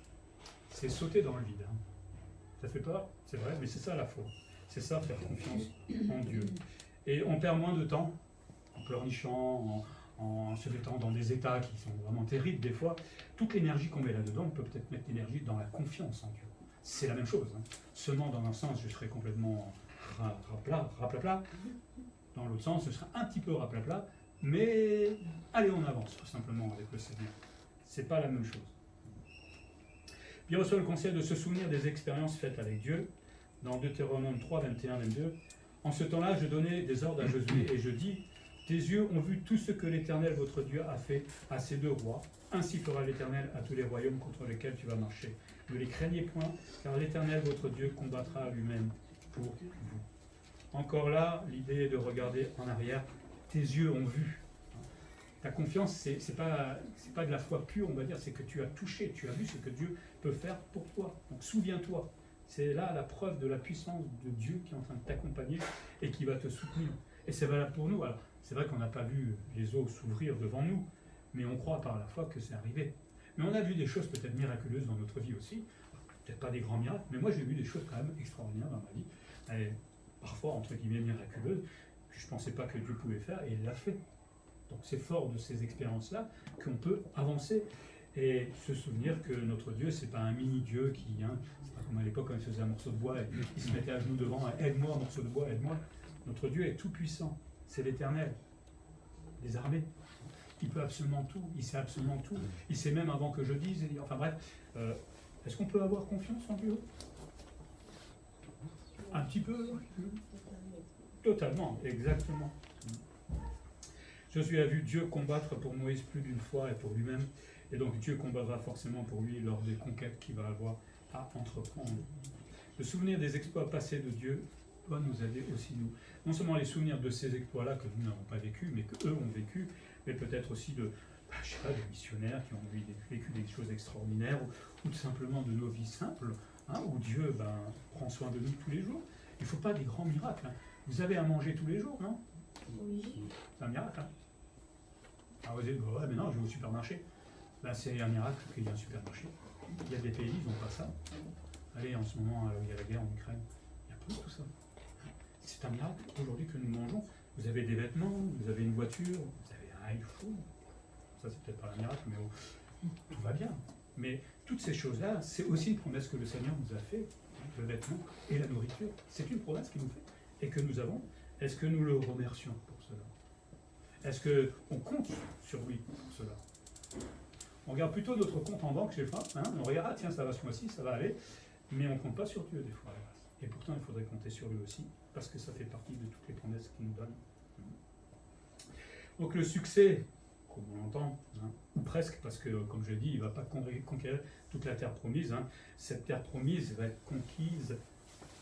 C'est sauter dans le vide. Ça fait peur, c'est vrai, mais c'est ça la foi. C'est ça, faire confiance en Dieu. Et on perd moins de temps en pleurnichant, en se mettant dans des états qui sont vraiment terribles des fois. Toute l'énergie qu'on met là-dedans, on peut peut-être mettre l'énergie dans la confiance en Dieu. C'est la même chose. Seulement dans un sens, je serai complètement raplapla. Dans l'autre sens, ce sera un petit peu raplapla. Mais allez, on avance tout simplement avec le Seigneur. C'est pas la même chose. Puis il reçoit le conseil de se souvenir des expériences faites avec Dieu. Dans Deutéronome 3, 21, 22. En ce temps-là, je donnais des ordres à Josué et je dis: tes yeux ont vu tout ce que l'Éternel, votre Dieu, a fait à ces deux rois. Ainsi fera l'Éternel à tous les royaumes contre lesquels tu vas marcher. Ne les craignez point, car l'Éternel, votre Dieu, combattra lui-même pour vous. Encore là, l'idée est de regarder en arrière. Tes yeux ont vu. Ta confiance, c'est pas de la foi pure, on va dire, c'est que tu as touché, tu as vu ce que Dieu peut faire pour toi. Donc souviens-toi. C'est là la preuve de la puissance de Dieu qui est en train de t'accompagner et qui va te soutenir. Et c'est valable pour nous. Alors, c'est vrai qu'on n'a pas vu les eaux s'ouvrir devant nous, mais on croit par la foi que c'est arrivé. Mais on a vu des choses peut-être miraculeuses dans notre vie aussi. Peut-être pas des grands miracles, mais moi j'ai vu des choses quand même extraordinaires dans ma vie. Et parfois, entre guillemets, miraculeuses, que je ne pensais pas que Dieu pouvait faire, et il l'a fait. Donc c'est fort de ces expériences-là qu'on peut avancer et se souvenir que notre Dieu, c'est pas un mini-Dieu qui, c'est pas comme à l'époque quand il faisait un morceau de bois et il se mettait à genoux devant, aide-moi, un morceau de bois, aide-moi. Notre Dieu est tout puissant, c'est l'Éternel, des armées. Il peut absolument tout, il sait absolument tout. Il sait même avant que je dise, enfin bref, est-ce qu'on peut avoir confiance en Dieu? Un petit peu? Totalement, exactement. Josué a vu Dieu combattre pour Moïse plus d'une fois et pour lui-même, et donc Dieu combattra forcément pour lui lors des conquêtes qu'il va avoir à entreprendre. Le souvenir des exploits passés de Dieu doit nous aider aussi, nous. Non seulement les souvenirs de ces exploits-là que nous n'avons pas vécu, mais qu'eux ont vécu, mais peut-être aussi de missionnaires qui ont vécu des choses extraordinaires, ou tout simplement de nos vies simples, où Dieu prend soin de nous tous les jours. Il ne faut pas des grands miracles. Vous avez à manger tous les jours, non? Oui. C'est un miracle. Ah, vous dites, ouais, mais non, je vais au supermarché. C'est un miracle qu'il y ait un supermarché. Il y a des pays, ils n'ont pas ça. Allez, en ce moment, il y a la guerre en Ukraine. Il y a plus tout ça. C'est un miracle aujourd'hui que nous mangeons. Vous avez des vêtements, vous avez une voiture, vous avez un iPhone. Ça, c'est peut-être pas un miracle, mais tout va bien. Mais toutes ces choses-là, c'est aussi une promesse que le Seigneur nous a fait, le vêtement et la nourriture. C'est une promesse qu'il nous fait et que nous avons. Est-ce que nous le remercions pour cela? Est-ce qu'on compte sur lui pour cela? On regarde plutôt notre compte en banque chez Frappe, on regarde, tiens, ça va ce mois-ci, ça va aller, mais on ne compte pas sur Dieu des fois. Et pourtant, il faudrait compter sur lui aussi, parce que ça fait partie de toutes les promesses qu'il nous donne. Donc le succès, comme on l'entend, ou presque, parce que, comme je l'ai dit, il ne va pas conquérir toute la terre promise. Cette terre promise va être conquise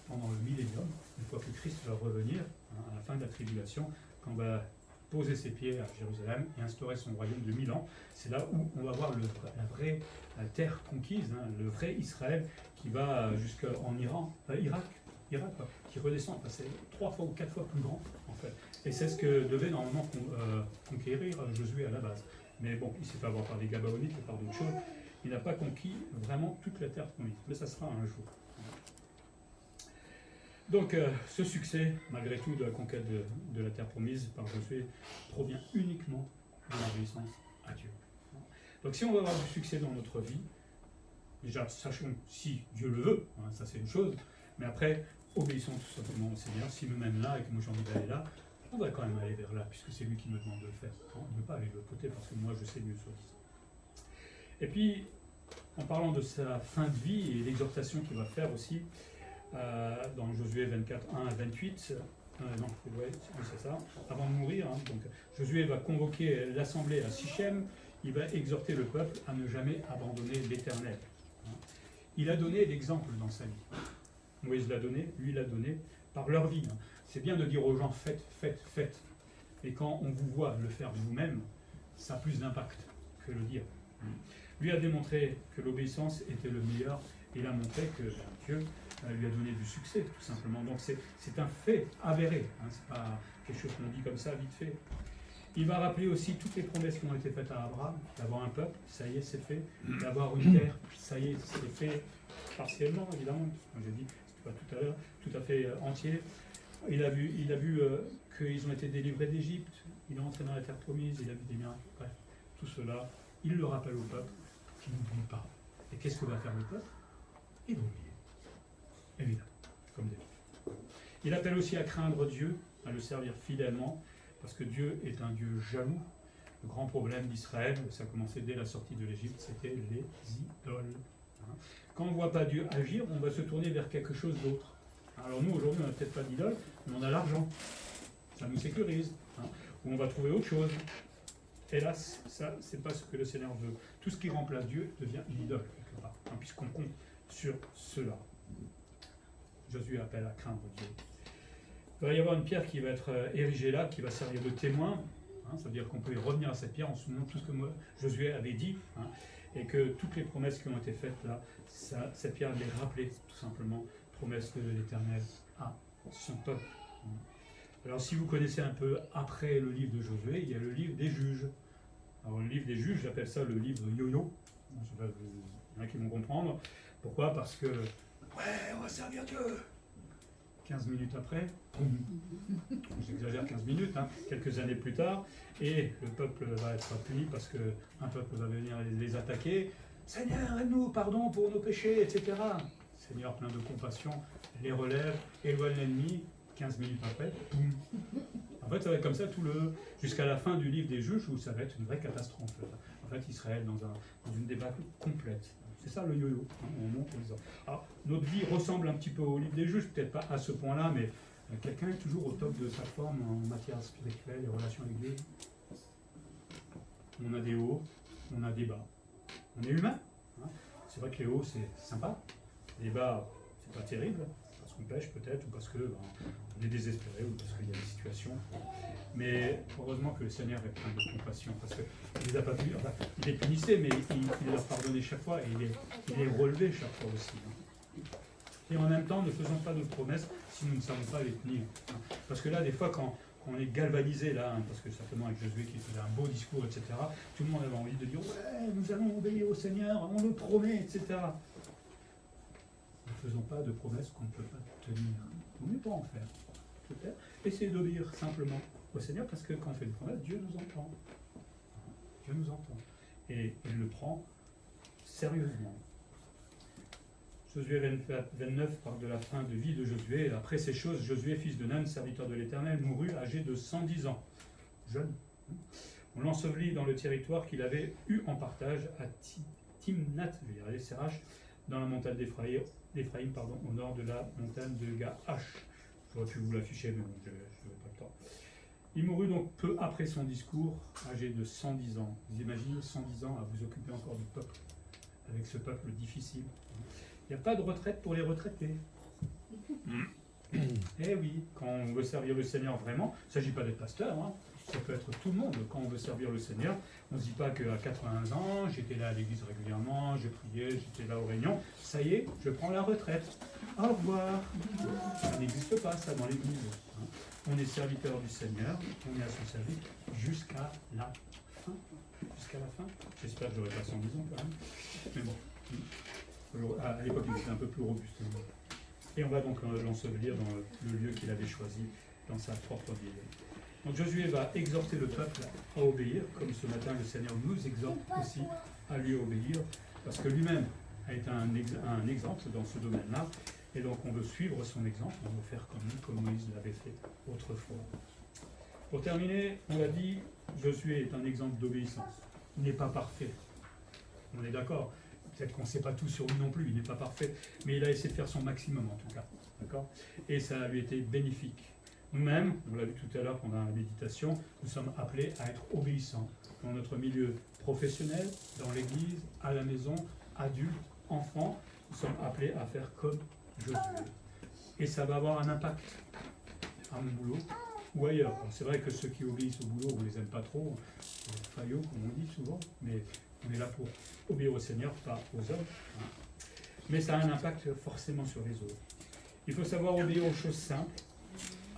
pendant le millénium, une fois que Christ va revenir, à la fin de la tribulation, quand on va poser ses pieds à Jérusalem et instaurer son royaume de 1000 ans. C'est là où on va voir la vraie terre conquise, le vrai Israël qui va jusqu'en Irak, qui redescend. C'est 3 fois ou 4 fois plus grand, en fait. Et c'est ce que devait normalement conquérir Josué à la base. Mais bon, il s'est fait avoir par des Gabaonites et par d'autres choses. Il n'a pas conquis vraiment toute la terre promise. Mais ça sera un jour. Donc ce succès, malgré tout, de la conquête de la terre promise par Josué, provient uniquement de l'obéissance à Dieu. Donc si on veut avoir du succès dans notre vie, déjà, sachons si Dieu le veut, hein, ça c'est une chose, mais après, obéissons tout simplement au Seigneur. S'il nous mène là et que moi j'ai envie d'aller là, on va quand même aller vers là, puisque c'est lui qui me demande de le faire. On ne veut pas aller de l'autre côté parce que moi je sais mieux, soi-disant. Et puis, en parlant de sa fin de vie et l'exhortation qu'il va faire aussi, dans Josué 24, 1 à 28, non, ouais, c'est ça, avant de mourir, hein, donc Josué va convoquer l'assemblée à Sichem, il va exhorter le peuple à ne jamais abandonner l'Éternel. Il a donné l'exemple dans sa vie. Moïse l'a donné, lui l'a donné par leur vie. C'est bien de dire aux gens faites, faites, faites. Et quand on vous voit le faire vous-même, ça a plus d'impact que le dire. Lui a démontré que l'obéissance était le meilleur. Il a montré que Dieu lui a donné du succès, tout simplement. Donc c'est un fait avéré. Hein, c'est pas quelque chose qu'on dit comme ça, vite fait. Il va rappeler aussi toutes les promesses qui ont été faites à Abraham, d'avoir un peuple, ça y est, c'est fait. D'avoir une terre, ça y est, c'est fait. Partiellement, évidemment, comme j'ai dit, c'était pas tout à l'heure, tout à fait entier. Il a vu qu'ils ont été délivrés d'Égypte, il est entré dans la terre promise, il a vu des miracles. Bref, tout cela, il le rappelle au peuple qui n'oublie pas. Et qu'est-ce que va faire le peuple? Il va oublier. Évidemment, comme d'habitude. Il appelle aussi à craindre Dieu, à le servir fidèlement, parce que Dieu est un Dieu jaloux. Le grand problème d'Israël, ça a commencé dès la sortie de l'Égypte, c'était les idoles. Quand on ne voit pas Dieu agir, on va se tourner vers quelque chose d'autre. Alors nous, aujourd'hui, on n'a peut-être pas d'idole, mais on a l'argent. Ça nous sécurise. Ou on va trouver autre chose. Hélas, ça, c'est pas ce que le Seigneur veut. Tout ce qui remplace Dieu devient une idole, quelque part, puisqu'on compte sur cela. Josué appelle à craindre Dieu. Il va y avoir une pierre qui va être érigée là, qui va servir de témoin. Ça veut dire qu'on peut y revenir à cette pierre en souvenant tout ce que Josué avait dit. Et que toutes les promesses qui ont été faites là, cette pierre les rappelait tout simplement, promesses de l'Éternel à son peuple. Alors si vous connaissez un peu après le livre de Josué, il y a le livre des juges. Alors le livre des juges, j'appelle ça le livre yo-yo. Je sais pas, il y en a qui vont comprendre. Pourquoi? Parce que, ouais, on va servir Dieu. 15 minutes après, j'exagère 15 minutes, quelques années plus tard, et le peuple va être puni parce qu'un peuple va venir les attaquer. Seigneur, aide-nous, pardon pour nos péchés, etc. Seigneur, plein de compassion, les relève, éloigne l'ennemi. 15 minutes après, boum. En fait, ça va être comme ça jusqu'à la fin du livre des juges où ça va être une vraie catastrophe. En fait, Israël dans une débâcle complète. C'est ça le yo-yo. On monte en disant. Alors, notre vie ressemble un petit peu au livre des juges, peut-être pas à ce point-là, mais quelqu'un est toujours au top de sa forme en matière spirituelle et relations avec Dieu. On a des hauts, on a des bas. On est humain. C'est vrai que les hauts, c'est sympa. Les bas, c'est pas terrible. Parce qu'on pêche peut-être, ou parce qu'on est désespéré, ou parce qu'il y a des situations. Mais heureusement que le Seigneur est plein de compassion, parce qu'il les a pas punis, il les punissait, mais il les a pardonnés chaque fois, et il les relevait chaque fois aussi. Et en même temps, ne faisons pas de promesses si nous ne savons pas les tenir. Parce que là, des fois, quand on est galvanisé, là, parce que certainement avec Josué qui faisait un beau discours, etc., tout le monde avait envie de dire « Ouais, nous allons obéir au Seigneur, on le promet, etc. » Ne faisons pas de promesses qu'on ne peut pas tenir. On n'est pas en faire. Peut-être. Essayez d'obéir simplement au Seigneur, parce que quand on fait une promesse, Dieu nous entend. Dieu nous entend. Et il le prend sérieusement. Josué 29 parle de la fin de vie de Josué. Après ces choses, Josué, fils de Nun, serviteur de l'Éternel, mourut âgé de 110 ans. Jeune. On l'ensevelit dans le territoire qu'il avait eu en partage à Timnath, Sérach, dans la montagne d'Éphraïm, au nord de la montagne de Gaash. J'aurais pu vous l'afficher, mais bon, je n'avais pas le temps. Il mourut donc peu après son discours, âgé de 110 ans. Vous imaginez 110 ans à vous occuper encore du peuple, avec ce peuple difficile. Il n'y a pas de retraite pour les retraités. Eh oui, quand on veut servir le Seigneur vraiment, il ne s'agit pas d'être pasteur, ça peut être tout le monde. Quand on veut servir le Seigneur, on ne se dit pas qu'à 80 ans, j'étais là à l'église régulièrement, je priais, j'étais là aux réunions, ça y est, je prends la retraite. Au revoir. Ça n'existe pas, ça, dans l'église. On est serviteur du Seigneur, on est à son service jusqu'à la fin. Jusqu'à la fin. J'espère que j'aurai pas 110 ans quand même. Mais bon, à l'époque, il était un peu plus robuste. Et on va donc l'ensevelir dans le lieu qu'il avait choisi, dans sa propre ville. Donc Josué va exhorter le peuple à obéir, comme ce matin le Seigneur nous exhorte aussi à lui obéir, parce que lui-même a été un exemple dans ce domaine-là. Et donc on veut suivre son exemple, on veut faire comme Moïse l'avait fait autrefois. Pour terminer, on l'a dit, Josué est un exemple d'obéissance. Il n'est pas parfait. On est d'accord. Peut-être qu'on ne sait pas tout sur lui non plus, il n'est pas parfait. Mais il a essayé de faire son maximum en tout cas. D'accord ? Et ça a lui été bénéfique. Nous-mêmes, on l'a vu tout à l'heure pendant la méditation, nous sommes appelés à être obéissants dans notre milieu professionnel, dans l'église, à la maison, adultes, enfants. Nous sommes appelés à faire comme Josué. Et ça va avoir un impact à mon boulot ou ailleurs. Alors, c'est vrai que ceux qui obéissent au boulot, on ne les aime pas trop, faillots comme on dit souvent, mais on est là pour obéir au Seigneur, pas aux hommes. Hein. Mais ça a un impact forcément sur les autres. Il faut savoir obéir aux choses simples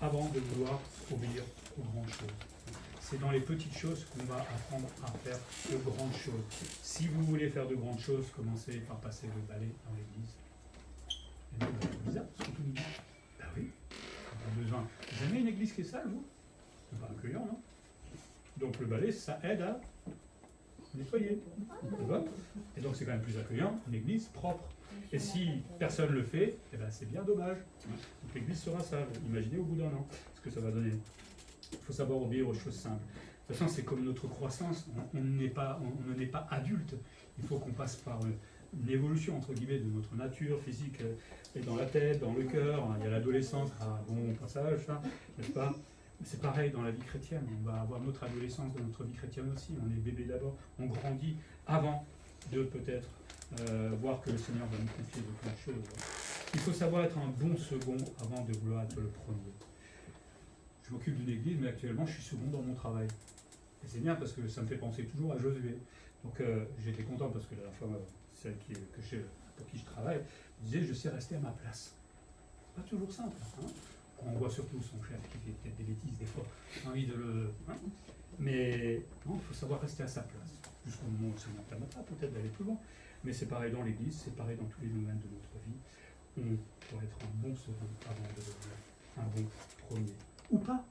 avant de vouloir obéir aux grandes choses. C'est dans les petites choses qu'on va apprendre à faire de grandes choses. Si vous voulez faire de grandes choses, commencez par passer le balai dans l'église. Et donc, c'est bizarre, ce qu'on nous dit. Ben oui, on a besoin. Vous aimez une église qui est sale, vous ? C'est pas accueillant, non ? Donc le balai, ça aide à nettoyer. Et donc c'est quand même plus accueillant, une église propre. Et si personne ne le fait, eh ben c'est bien dommage. Donc l'église sera sale. Imaginez au bout d'un an ce que ça va donner. Il faut savoir obéir aux choses simples. De toute façon, c'est comme notre croissance. On ne naît pas adulte. Il faut qu'on passe par une évolution, entre guillemets, de notre nature physique, et dans la tête, dans le cœur. Il y a l'adolescence, bon passage, ça, n'est-ce pas ? C'est pareil dans la vie chrétienne. On va avoir notre adolescence dans notre vie chrétienne aussi. On est bébé d'abord. On grandit avant de peut-être voir que le Seigneur va nous confier de grandes choses. Il faut savoir être un bon second avant de vouloir être le premier. Je m'occupe d'une église, mais actuellement, je suis second dans mon travail. Et c'est bien parce que ça me fait penser toujours à Josué. Donc j'étais content parce que la femme, celle pour qui je travaille, disait je sais rester à ma place. C'est pas toujours simple. Hein, on voit surtout son chef qui fait peut-être des bêtises des fois. Envie de le. Hein, mais non, il faut savoir rester à sa place. Jusqu'au moment où ça nous permettra peut-être d'aller plus loin. Mais c'est pareil dans l'église, c'est pareil dans tous les domaines de notre vie. On doit être un bon second avant de devenir un bon premier. Ou pas.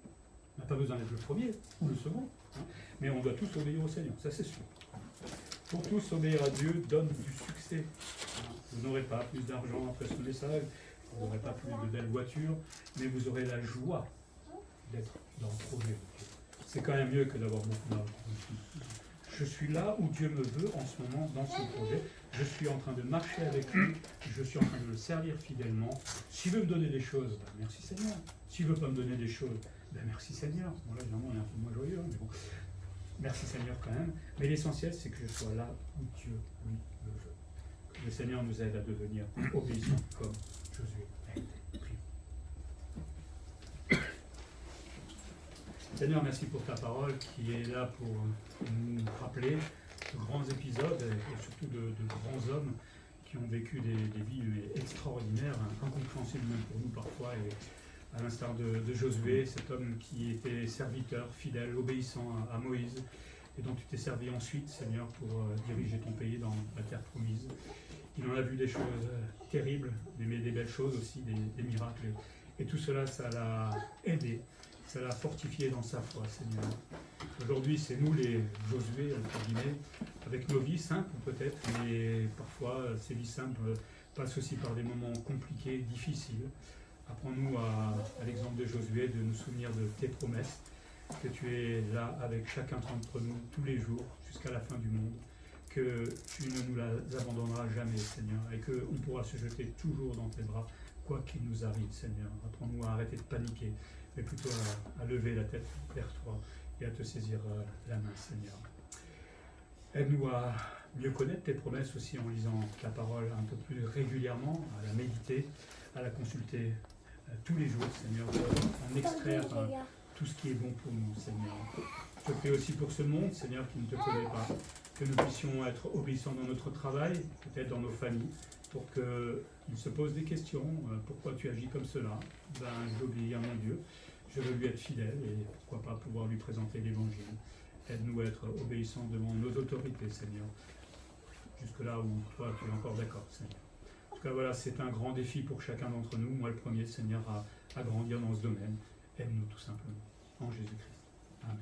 On n'a pas besoin d'être le premier ou le second. Hein, mais on doit tous obéir au Seigneur, ça c'est sûr. Pour tous obéir à Dieu donne du succès. Vous n'aurez pas plus d'argent après ce message, vous n'aurez pas plus de belles voitures, mais vous aurez la joie d'être dans le projet de Dieu. C'est quand même mieux que d'avoir beaucoup d'argent. Je suis là où Dieu me veut en ce moment dans son projet. Je suis en train de marcher avec lui. Je suis en train de le servir fidèlement. S'il veut me donner des choses, ben merci Seigneur. S'il ne veut pas me donner des choses, ben merci Seigneur. Bon là, évidemment, il est un peu moins joyeux, hein, mais bon. Merci Seigneur quand même. Mais l'essentiel, c'est que je sois là où Dieu, lui, me veut. Que le Seigneur nous aide à devenir obéissants comme Josué a été. Prions. Seigneur, merci pour ta parole qui est là pour nous rappeler de grands épisodes et surtout de grands hommes qui ont vécu des vies extraordinaires, incompréhensibles même pour nous parfois. Et à l'instar de Josué, cet homme qui était serviteur, fidèle, obéissant à Moïse, et dont tu t'es servi ensuite, Seigneur, pour diriger ton pays dans la terre promise. Il en a vu des choses terribles, mais des belles choses aussi, des miracles. Et tout cela, ça l'a aidé, ça l'a fortifié dans sa foi, Seigneur. Aujourd'hui, c'est nous les Josué, entre guillemets, avec nos vies simples peut-être, mais parfois ces vies simples passent aussi par des moments compliqués, difficiles. Apprends-nous à l'exemple de Josué de nous souvenir de tes promesses, que tu es là avec chacun d'entre nous tous les jours jusqu'à la fin du monde, que tu ne nous abandonneras jamais, Seigneur, et qu'on pourra se jeter toujours dans tes bras, quoi qu'il nous arrive, Seigneur. Apprends-nous à arrêter de paniquer, mais plutôt à lever la tête vers toi et à te saisir la main, Seigneur. Aide-nous à mieux connaître tes promesses aussi en lisant ta parole un peu plus régulièrement, à la méditer, à la consulter tous les jours, Seigneur, en extraire tout ce qui est bon pour nous, Seigneur. Je te prie aussi pour ce monde, Seigneur, qui ne te connaît pas, que nous puissions être obéissants dans notre travail, peut-être dans nos familles, pour qu'ils se posent des questions. Pourquoi tu agis comme cela ? Ben, je veux obéir à mon Dieu, je veux lui être fidèle et pourquoi pas pouvoir lui présenter l'Évangile. Aide-nous à être obéissants devant nos autorités, Seigneur, jusque là où toi tu es encore d'accord, Seigneur. En tout cas, voilà, c'est un grand défi pour chacun d'entre nous, moi le premier, Seigneur, à grandir dans ce domaine. Aide-nous tout simplement. En Jésus-Christ. Amen.